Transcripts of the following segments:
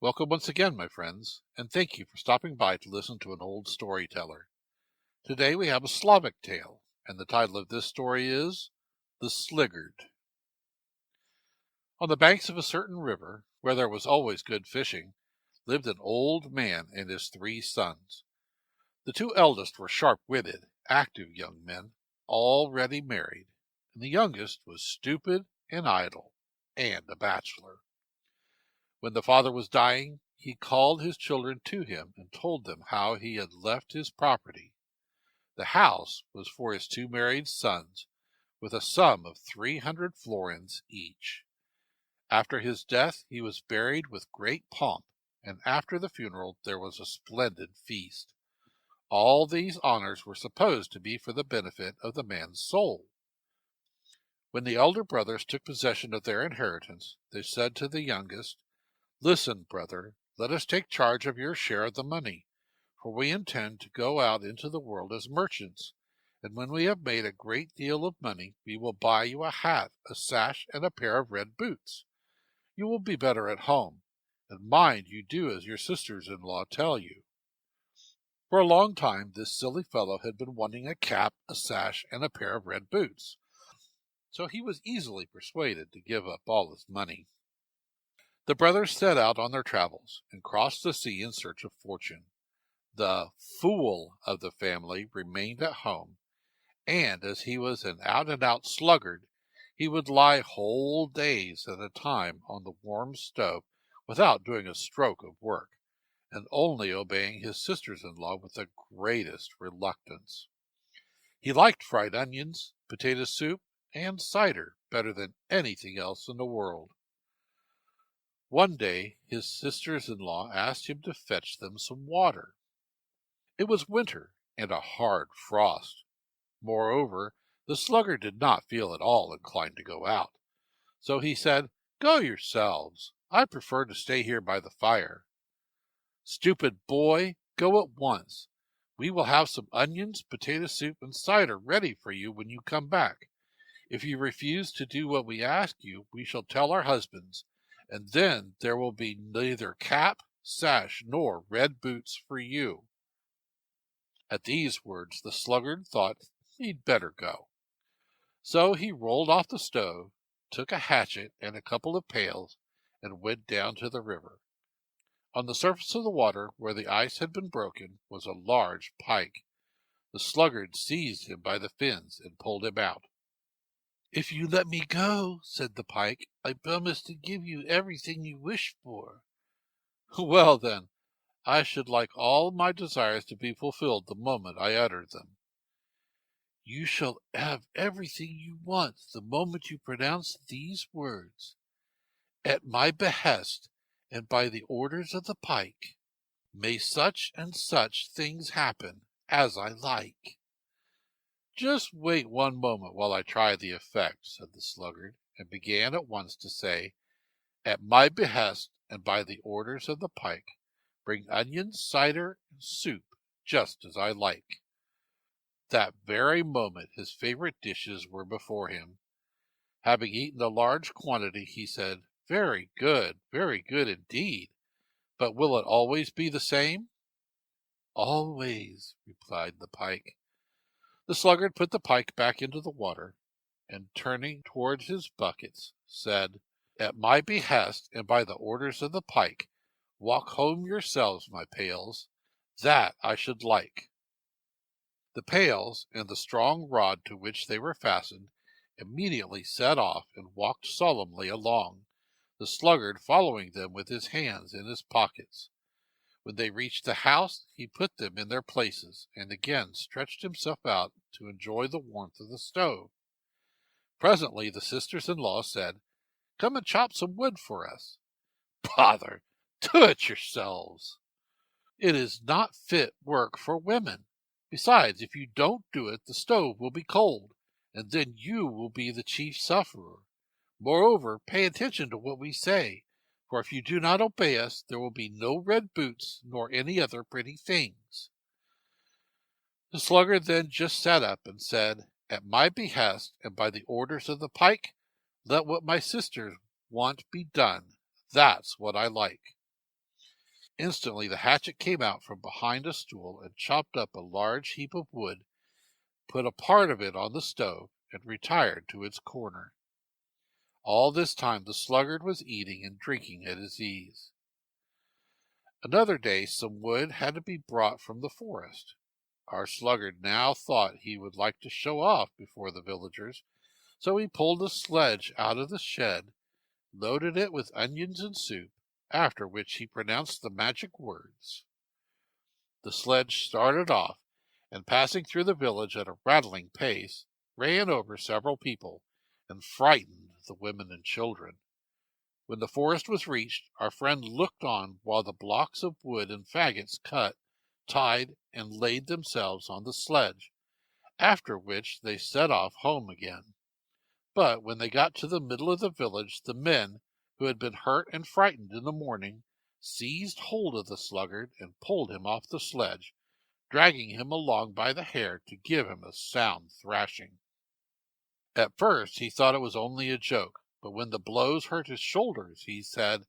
Welcome once again, my friends, and thank you for stopping by to listen to an old storyteller. Today we have a Slavic tale, and the title of this story is The Sluggard. On the banks of a certain river, where there was always good fishing, lived an old man and his 3 sons. The 2 eldest were sharp-witted, active young men, already married, and the youngest was stupid and idle, and a bachelor. When the father was dying, he called his children to him and told them how he had left his property. The house was for his 2 married sons, with a sum of 300 florins each. After his death he was buried with great pomp, and after the funeral there was a splendid feast. All these honors were supposed to be for the benefit of the man's soul. When the elder brothers took possession of their inheritance, they said to the youngest, "Listen, brother, let us take charge of your share of the money, for we intend to go out into the world as merchants, and when we have made a great deal of money, we will buy you a hat, a sash, and a pair of red boots. You will be better at home, and mind you do as your sisters-in-law tell you." For a long time this silly fellow had been wanting a cap, a sash, and a pair of red boots, so he was easily persuaded to give up all his money. The brothers set out on their travels and crossed the sea in search of fortune. The fool of the family remained at home, and as he was an out-and-out sluggard, he would lie whole days at a time on the warm stove without doing a stroke of work, and only obeying his sisters-in-law with the greatest reluctance. He liked fried onions, potato soup, and cider better than anything else in the world. One day his sisters-in-law asked him to fetch them some water. It was winter and a hard frost. Moreover, the sluggard did not feel at all inclined to go out, so he said, "Go yourselves. I prefer to stay here by the fire." "Stupid boy, go at once. We will have some onions, potato soup, and cider ready for you when you come back. If you refuse to do what we ask you, we shall tell our husbands, and then there will be neither cap, sash, nor red boots for you." At these words the sluggard thought he'd better go. So he rolled off the stove, took a hatchet and a couple of pails, and went down to the river. On the surface of the water, where the ice had been broken, was a large pike. The sluggard seized him by the fins and pulled him out. "If you let me go," said the pike, "I promise to give you everything you wish for." "Well, then, I should like all my desires to be fulfilled the moment I utter them." "You shall have everything you want the moment you pronounce these words: 'At my behest and by the orders of the pike, may such and such things happen as I like.'" "Just wait one moment while I try the effect," said the sluggard, and began at once to say, "At my behest and by the orders of the pike, bring onions, cider, and soup, just as I like." That very moment his favorite dishes were before him. Having eaten a large quantity, he said, very good indeed. But will it always be the same?" "Always," replied the pike. The sluggard put the pike back into the water, and turning towards his buckets, said, "At my behest and by the orders of the pike, walk home yourselves, my pails. That I should like." The pails and the strong rod to which they were fastened immediately set off and walked solemnly along, the sluggard following them with his hands in his pockets. When they reached the house, he put them in their places, and again stretched himself out to enjoy the warmth of the stove. Presently the sisters-in-law said, "Come and chop some wood for us." "Bother! Do it yourselves." "It is not fit work for women. Besides, if you don't do it, the stove will be cold, and then you will be the chief sufferer. Moreover, pay attention to what we say, for if you do not obey us, there will be no red boots nor any other pretty things." The sluggard then just sat up and said, "At my behest and by the orders of the pike, let what my sisters want be done. That's what I like." Instantly the hatchet came out from behind a stool and chopped up a large heap of wood, put a part of it on the stove, and retired to its corner. All this time the sluggard was eating and drinking at his ease. Another day some wood had to be brought from the forest. Our sluggard now thought he would like to show off before the villagers, so he pulled a sledge out of the shed, loaded it with onions and soup, after which he pronounced the magic words. The sledge started off, and passing through the village at a rattling pace, ran over several people, and frightened the women and children. When the forest was reached, our friend looked on while the blocks of wood and faggots cut, tied, and laid themselves on the sledge, after which they set off home again. But when they got to the middle of the village, the men, who had been hurt and frightened in the morning, seized hold of the sluggard and pulled him off the sledge, dragging him along by the hair to give him a sound thrashing. At first he thought it was only a joke, but when the blows hurt his shoulders, he said,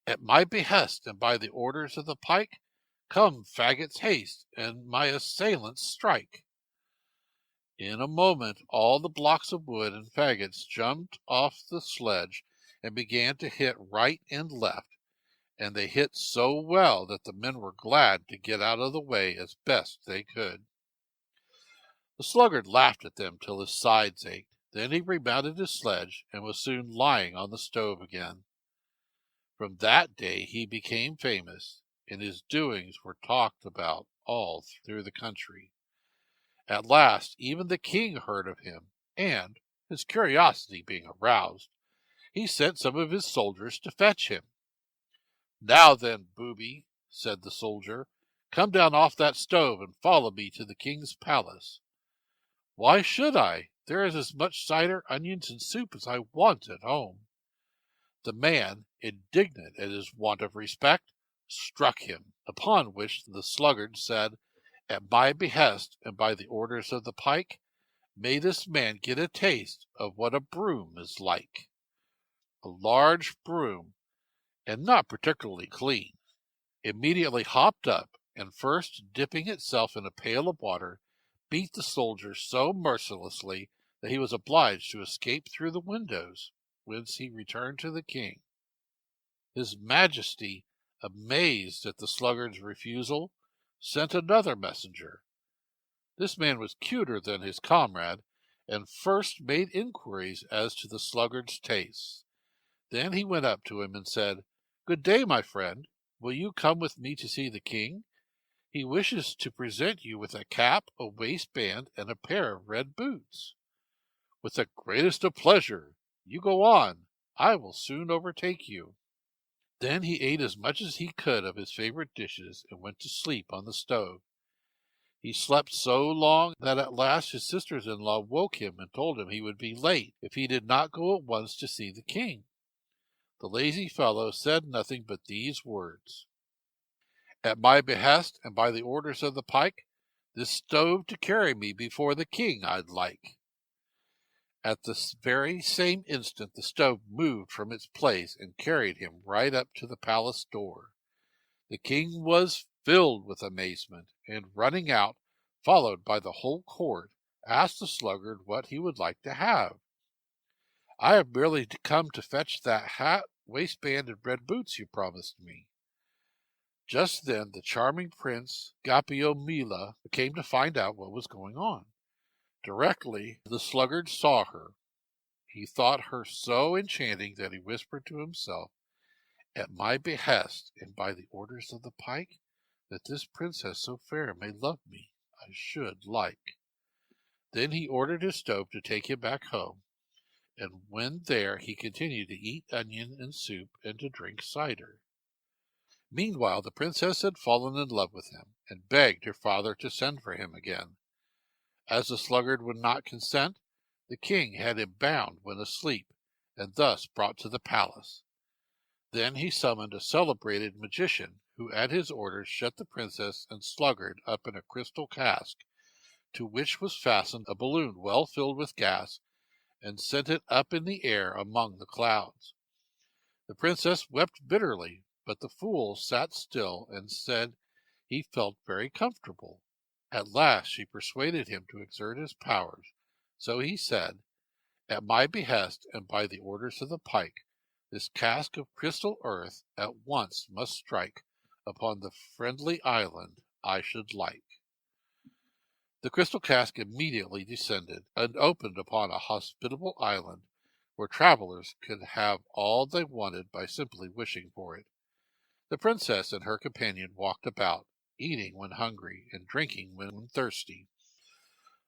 "At my behest and by the orders of the pike, come, faggots, haste, and my assailants strike." In a moment all the blocks of wood and faggots jumped off the sledge and began to hit right and left, and they hit so well that the men were glad to get out of the way as best they could. The sluggard laughed at them till his sides ached. Then he remounted his sledge and was soon lying on the stove again. From that day he became famous, and his doings were talked about all through the country. At last even the king heard of him, and, his curiosity being aroused, he sent some of his soldiers to fetch him. "Now then, booby," said the soldier, "come down off that stove and follow me to the king's palace." "Why should I? There is as much cider, onions, and soup as I want at home." The man, indignant at his want of respect, struck him, upon which the sluggard said, "At my behest and by the orders of the pike, may this man get a taste of what a broom is like." A large broom, and not particularly clean, immediately hopped up, and first dipping itself in a pail of water, beat the soldier so mercilessly that he was obliged to escape through the windows, whence he returned to the king. His Majesty, amazed at the sluggard's refusal, sent another messenger. This man was cuter than his comrade, and first made inquiries as to the sluggard's tastes. Then he went up to him and said, "Good day, my friend. Will you come with me to see the king? He wishes to present you with a cap, a waistband, and a pair of red boots." "With the greatest of pleasure. You go on. I will soon overtake you." Then he ate as much as he could of his favorite dishes and went to sleep on the stove. He slept so long that at last his sisters-in-law woke him and told him he would be late if he did not go at once to see the king. The lazy fellow said nothing but these words: "At my behest and by the orders of the pike, this stove to carry me before the king I'd like." At the very same instant the stove moved from its place and carried him right up to the palace door. The king was filled with amazement, and running out, followed by the whole court, asked the sluggard what he would like to have. "I have merely come to fetch that hat, waistband, and red boots you promised me." Just then the charming Prince Gapiomila came to find out what was going on. Directly the sluggard saw her, he thought her so enchanting that he whispered to himself, "At my behest and by the orders of the pike, that this princess so fair may love me, I should like." Then he ordered his stove to take him back home, and when there he continued to eat onion and soup and to drink cider. Meanwhile the princess had fallen in love with him, and begged her father to send for him again. As the sluggard would not consent, the king had him bound when asleep, and thus brought to the palace. Then he summoned a celebrated magician, who at his orders shut the princess and sluggard up in a crystal cask, to which was fastened a balloon well filled with gas, and sent it up in the air among the clouds. The princess wept bitterly, but the fool sat still and said he felt very comfortable. At last she persuaded him to exert his powers, so he said, "At my behest and by the orders of the pike, this cask of crystal earth at once must strike upon the friendly island I should like." The crystal cask immediately descended and opened upon a hospitable island where travelers could have all they wanted by simply wishing for it. The princess and her companion walked about, eating when hungry and drinking when thirsty.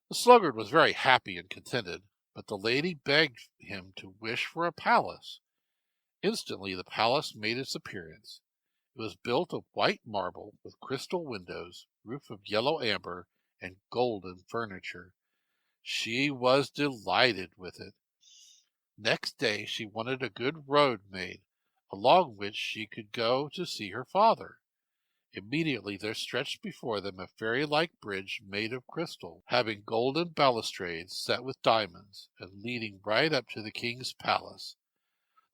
The sluggard was very happy and contented, but the lady begged him to wish for a palace. Instantly the palace made its appearance. It was built of white marble with crystal windows, roof of yellow amber, and golden furniture. She was delighted with it. Next day she wanted a good road made, along which she could go to see her father. Immediately there stretched before them a fairy-like bridge made of crystal, having golden balustrades set with diamonds, and leading right up to the king's palace.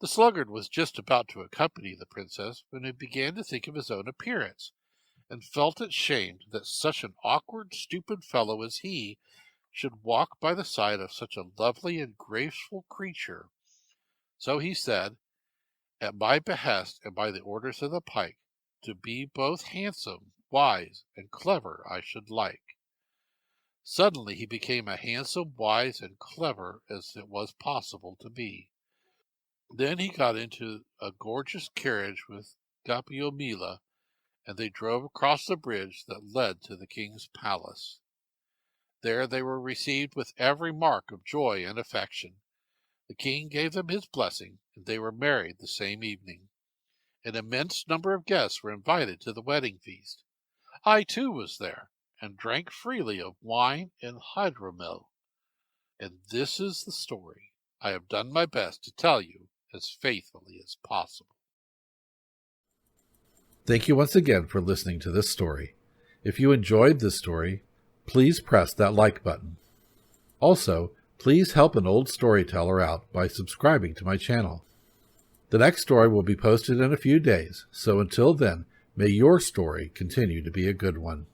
The sluggard was just about to accompany the princess when he began to think of his own appearance, and felt ashamed that such an awkward, stupid fellow as he should walk by the side of such a lovely and graceful creature. So he said, "At my behest and by the orders of the pike, to be both handsome, wise, and clever I should like." Suddenly he became as handsome, wise, and clever as it was possible to be. Then he got into a gorgeous carriage with Gapiomila, and they drove across the bridge that led to the king's palace. There they were received with every mark of joy and affection. The king gave them his blessing, and they were married the same evening. An immense number of guests were invited to the wedding feast. I too was there, and drank freely of wine and hydromel. And this is the story I have done my best to tell you as faithfully as possible. Thank you once again for listening to this story. If you enjoyed this story, please press that like button. Also, please help an old storyteller out by subscribing to my channel. The next story will be posted in a few days, so until then, may your story continue to be a good one.